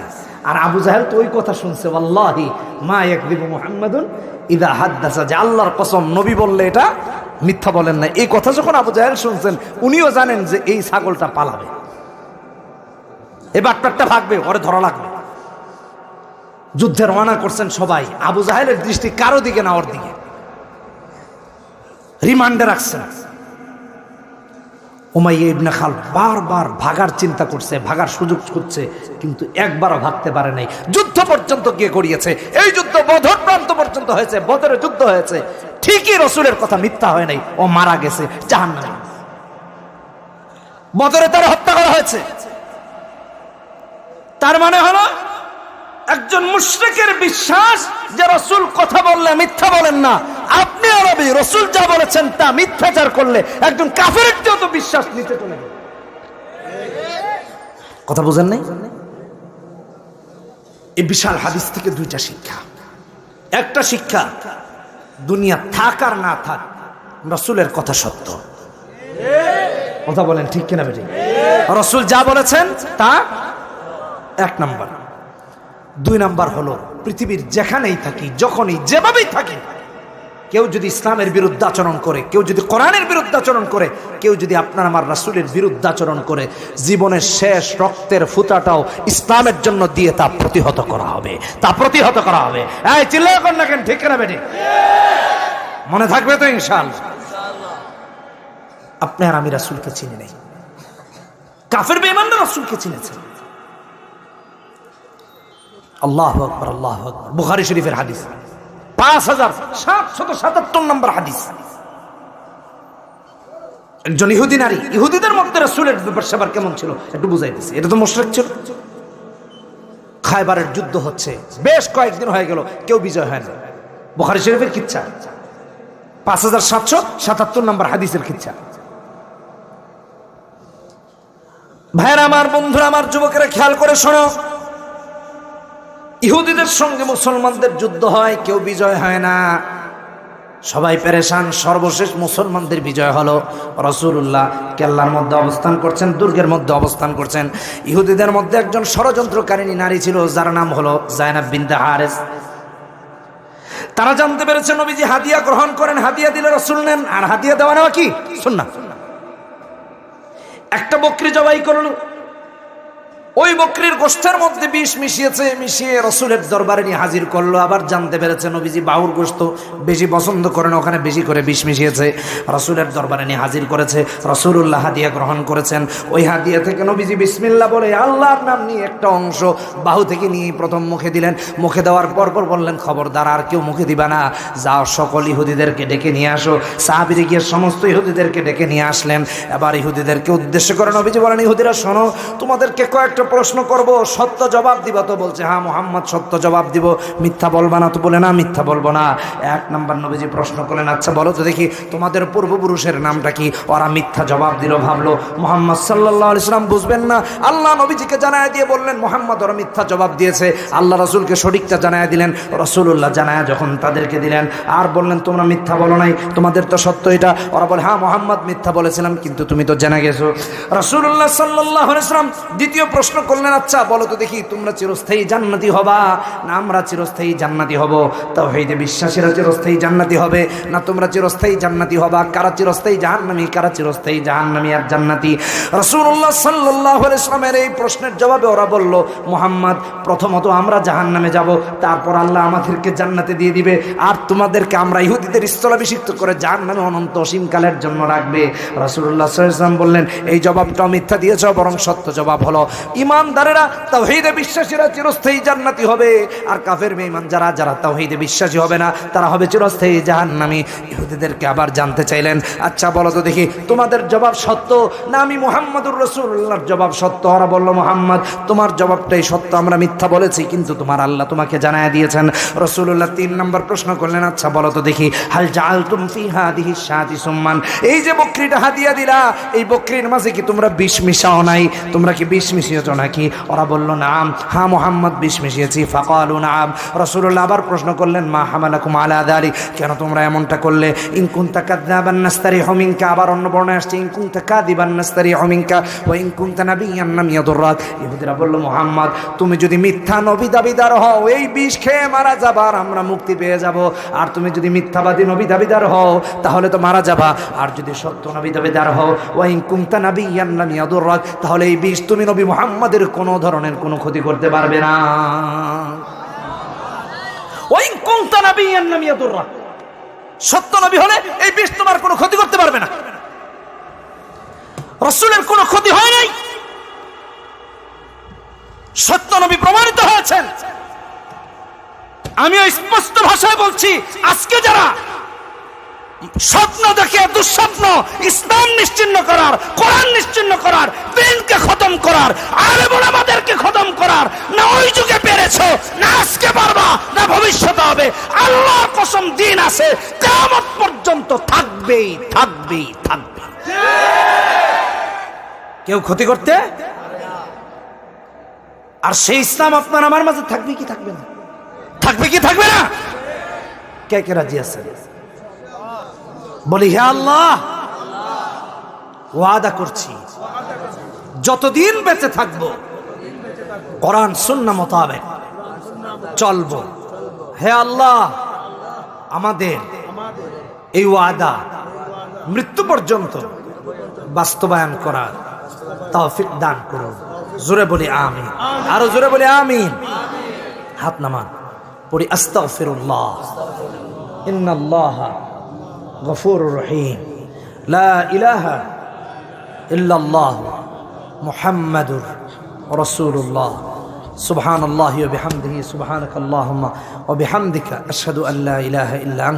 আর আবু জাহেল তো ওই কথা শুনছে, ওয়াল্লাহি মা ইয়াকযিবু মুহাম্মাদুন ইযা হাদ্দাসা, যে আল্লাহর কসম নবী বললে এটা মিথ্যা বলেন না। এই কথা যখন আবু জাহেল শুনছেন, উনিও জানেন যে এই ছাগলটা পালাবে, এই বাটপাটটা ভাগবে, ওরে ধরা লাগবে। যুদ্ধে রওনা করছেন সবাই, আবু জাহেলের দৃষ্টি কারো দিকে না, ওর দিকে রিমান্ডে রাখছেন। উমাইয়া ইবনে খালফ বারবার ভাগার চিন্তা করছে, ভাগার সুযোগ খুঁজছে, কিন্তু একবারও ভাগতে পারে নাই। যুদ্ধ পর্যন্ত গিয়ে গড়িয়েছে, এই যুদ্ধ বদর প্রান্ত পর্যন্ত হয়েছে, বদরে যুদ্ধ হয়েছে, ঠিকই রসুলের কথা মিথ্যা হয় নাই, ও মারা গেছে জাহান্নামে। বদরে তার হত্যা করা হয়েছে। তার মানে হলো একজন মুশরিকের বিশ্বাস যে রসুল কথা বললে মিথ্যা বলেন না। আপনি আরবি, রসুল যা বলেছেন তা মিথ্যাচার করলে একজন কাফেরের তো বিশ্বাস নিতে চলে গেল। কথা বুঝেন নাই? এই বিশাল হাদিস থেকে দুইটা শিক্ষা। একটা শিক্ষা, দুনিয়া থাক আর না থাক রসুলের কথা সত্য। কথা বলেন ঠিক কিনা বেটি? রসুল যা বলেছেন তা এক নাম্বার। দুই নাম্বার হলো পৃথিবীর যেখানেই থাকি, যখনই যেভাবেই থাকি, কেউ যদি ইসলামের বিরুদ্ধাচরণ করে, কেউ যদি কোরআনের বিরুদ্ধাচরণ করে, কেউ যদি আপনার আমার রাসূলের বিরুদ্ধাচরণ করে, জীবনের শেষ রক্তের ফুটাটাও ইসলামের জন্য দিয়ে তা প্রতিহত করা হবে, তা প্রতিহত করা হবে। এই চিল্লায় কর না কেন, ঠিক না বেটি? মনে থাকবে তো ইনশাআল্লাহ? আপনি আর আমি রাসূলকে চিনি নাই, কাফের বেঈমানরা রাসূলকে চিনেছে। আল্লাহু আকবার, আল্লাহু আকবার। বুখারী শরীফের হাদিস, 5777 নম্বর হাদিস। একজন ইহুদি নারী, ইহুদিদের মধ্যে রাসূলের ব্যবহার কেমন ছিল একটু বুঝাই দিছি। এটা তো মুশরিক ছিল। খায়বারের যুদ্ধ হচ্ছে, বেশ কয়েকদিন হয়ে গেল, কেউ বিজয় হয় না। বুখারী শরীফের কিচ্ছা, 5777 নম্বর হাদিসের কিচ্ছা। ভাইরা আমার, বন্ধুরা আমার, যুবকেরা খেয়াল করে শোনো। ইহুদিদের সঙ্গে মুসলমানদের যুদ্ধ হয়, কেউ বিজয় হয় না, সবাই পেরেশান। সর্বশেষ মুসলমানদের বিজয় হলো। রাসূলুল্লাহ কেল্লার মধ্যে অবস্থান করছেন, দুর্গের মধ্যে অবস্থান করছেন। ইহুদিদের মধ্যে একজন ষড়যন্ত্রকারিণী নারী ছিল, যার নাম হলো যায়েনাব বিনতে হারেস। তারা জানতে পেরেছে নবীজি হাদিয়া গ্রহণ করেন, হাদিয়া দিলে রাসূল নেন, আর হাদিয়া দেওয়া নেওয়া কি সুন্নাহ। একটা বকরি জবাই করলো, ওই বকরির গোশতের মধ্যে বিষ মিশিয়েছে, মিশিয়ে রসুলের দরবারে নিয়ে হাজির করলো। আবার জানতে পেরেছে নবীজি বাহুর গোশত বেশি পছন্দ করেন, ওখানে বেশি করে বিষ মিশিয়েছে। রসুলের দরবারে নিয়ে হাজির করেছে, রসুল্লাহ হাদিয়া গ্রহণ করেছেন। ওই হাদিয়া থেকে নবীজি বিসমিল্লাহ বলে আল্লাহর নাম নিয়ে একটা অংশ বাহু থেকে নিয়ে প্রথম মুখে দিলেন। মুখে দেওয়ার পর বললেন, খবরদার আর কেউ মুখে দিবা না, যাও সকল ইহুদিদেরকে ডেকে নিয়ে আসো। সাহাবীরা গিয়ে সমস্ত ইহুদিদেরকে ডেকে নিয়ে আসলেন। এবার ইহুদিদেরকে উদ্দেশ্য করে নবীজি বলেন, ইহুদিরা শোনো, তোমাদেরকে কয়েকটা প্রশ্ন করব, সত্য জবাব দিবা তো? বলছে হ্যাঁ মুহাম্মদ সত্য জবাব দিব। মিথ্যা বলবা না তো? বলে না মিথ্যা বলবো না। এক নাম্বার নবীজি প্রশ্ন করলেন, আচ্ছা বলো তো দেখি তোমাদের পূর্বপুরুষের নামটা কি? ওরা মিথ্যা জবাব দিল। ভাবলো মুহাম্মদ সাল্লাল্লাহু আলাইহি সাল্লাম বুঝবেন না। আল্লাহ নবীজিকে জানায় দিয়ে বললেন, মুহাম্মদ ওরা মিথ্যা জবাব দিয়েছে। আল্লাহ রাসূলকে সঠিকটা জানায় দিলেন। রাসূলুল্লাহ জানায় যখন তাদেরকে দিলেন আর বললেন, তোমরা মিথ্যা বলো নাই, তোমাদের তো সত্য এটা। ওরা বলে হ্যাঁ মুহাম্মদ মিথ্যা বলেছিলাম, কিন্তু তুমি তো জেনে গেছো। রাসূলুল্লাহ সাল্লাল্লাহু আলাইহি সাল্লাম দ্বিতীয় প্রশ্ন করলেন, আচ্ছা বলো তো দেখি তোমরা চিরস্থায়ী জান্নাতি হবা না আমরা চিরস্থায়ী জান্নাতি হব? তাওহীদে বিশ্বাসীরা চিরস্থায়ী জান্নাতি হবে না তোমরা চিরস্থায়ী জান্নাতি হবা? কারা চিরস্থায়ী জাহান্নামী, কারা চিরস্থায়ী জাহান্নামী আর জান্নাতি? রাসূলুল্লাহ সাল্লাল্লাহু আলাইহি সাল্লামের এই প্রশ্নের জবাবে ওরা বলল, মুহাম্মদ প্রথমত আমরা জাহান্নামে যাব, তারপর আল্লাহ আমাদেরকে জান্নাতে দিয়ে দিবে, আর তোমাদেরকে আমরা ইহুদিদের স্থলাভিষিক্ত করে জাহান্নামে অনন্ত অসীমকালের জন্য রাখবে। রাসূলুল্লাহ সাল্লাল্লাহু আলাইহি ওয়াসাল্লাম বললেন, এই জবাবটাও মিথ্যা দিয়েছ, বরং সত্য জবাব হলো ইমানদারেরা তাওহীদে বিশ্বাসীরা চিরস্থায়ী জান্নাতি হবে, আর কাফের বেঈমান যারা তাওহীদে বিশ্বাসী হবে না তারা হবে চিরস্থায়ী জাহান্নামী। ইহুদিদেরকে আবার জানতে চাইলেন, আচ্ছা বলো তো দেখি তোমাদের জবাব সত্য না আমি মুহাম্মদুর রাসূলুল্লাহর জবাব সত্য? ওরা বলল, মুহাম্মদ তোমার জবাবটাই সত্য, আমরা মিথ্যা বলেছি, কিন্তু তোমার আল্লাহ তোমাকে জানায় দিয়েছেন। রাসূলুল্লাহ 3 নম্বর প্রশ্ন করলেন, আচ্ছা বলো তো দেখি হাল জাআলতুম ফি হাদিহি শাতি সুম্মান, এই যে বকরিটা হাদিয়া দিলা এই বকরির মাঝে কি তোমরা বিষ মিশাও নাই? তোমরা কি বিষ মিশিয়েছো নাকি? ওরা বলল নাম, হ্যাঁ মুহাম্মদ বিষ মিশিয়েছি। ফাকালু নাম। রাসূলুল্লাহ আবার প্রশ্ন করলেন, মা হামালাকুম আলা যালিক, কেন তোমরা এমনটা করলে? ইন কুনতা কাযাবান নাস্তারিহু মিনকা, আবার অন্য বর্ণনায় আসছে ইন কুনতা কাযিবান নাস্তারিহু মিনকা ওয়া ইন কুনতা নাবিয়্যান লাম ইয়াদুররাক। ইহুদিরা বলল, মুহাম্মদ তুমি যদি মিথ্যা নবী দাবিদার হও এই বিষ খেয়ে মারা যাবা আর আমরা মুক্তি পেয়ে যাব, আর তুমি যদি মিথ্যাবাদী নবী দাবিদার হও তাহলে তো মারা যাবা, আর যদি সত্য নবী দাবিদার হও ওয়া ইন কুনতা নাবিয়্যান লাম ইয়াদুররাক, তাহলে এই বিষ তুমি নবী মুহাম্মাদের কোনো ধরনের কোনো ক্ষতি করতে পারবে না। ওয়া ইন কুনতা নাবিয়্যান লাম ইয়াদুররাক, সত্য নবী হলে এই বিষ তোমার কোনো ক্ষতি করতে পারবে না। রাসূলের কোনো ক্ষতি হয় নাই, সত্য নবী প্রমাণিত হয়েছেন। আমিও স্পষ্ট ভাষায় বলছি, আজকে যারা স্বপ্ন দেখে দুঃস্বপ্ন ইসলাম নিশ্চিহ্ন করার, কোরআন নিশ্চিহ্ন করার, দিনকে খতম করার, আলেম ওলামাদেরকে খতম করার, না ওই যুগে পেরেছো, না আজকে পারবা, না ভবিষ্যতে হবে, আল্লাহর কসম দিন আছে, কিয়ামত পর্যন্ত থাকবেই থাকবেই থাকবে। কেউ ক্ষতি করতে, আর সেই ইসলাম আপনার আমার মাঝে থাকবে কি থাকবে না? থাকবে কি থাকবে না? কে কে রাজি আছেন? বলি হে আল্লাহ, ওয়াদা করছি যতদিন বেঁচে থাকবো কোরআন সুন্নাহ মোতাবেক চলবো। হে আল্লাহ, আমাদের এই ওয়াদা মৃত্যু পর্যন্ত বাস্তবায়ন করার তৌফিক দান করুন। জোরে বলি আমিন, আরো জোরে বলি আমিন। হাত নামান, পড়ি আস্তাগফিরুল্লাহ, ইন্নাল্লাহা গফুরুর রহিম, লা ইলাহা ইল্লাল্লাহ মুহাম্মাদুর রাসূলুল্লাহ, সুবহানাল্লাহি ওয়া বিহামদিহি, সুবহানাকাল্লাহুম্মা ওয়া বিহামদিকা, আশহাদু আল্লা ইলাহা ইল্লা আনতা।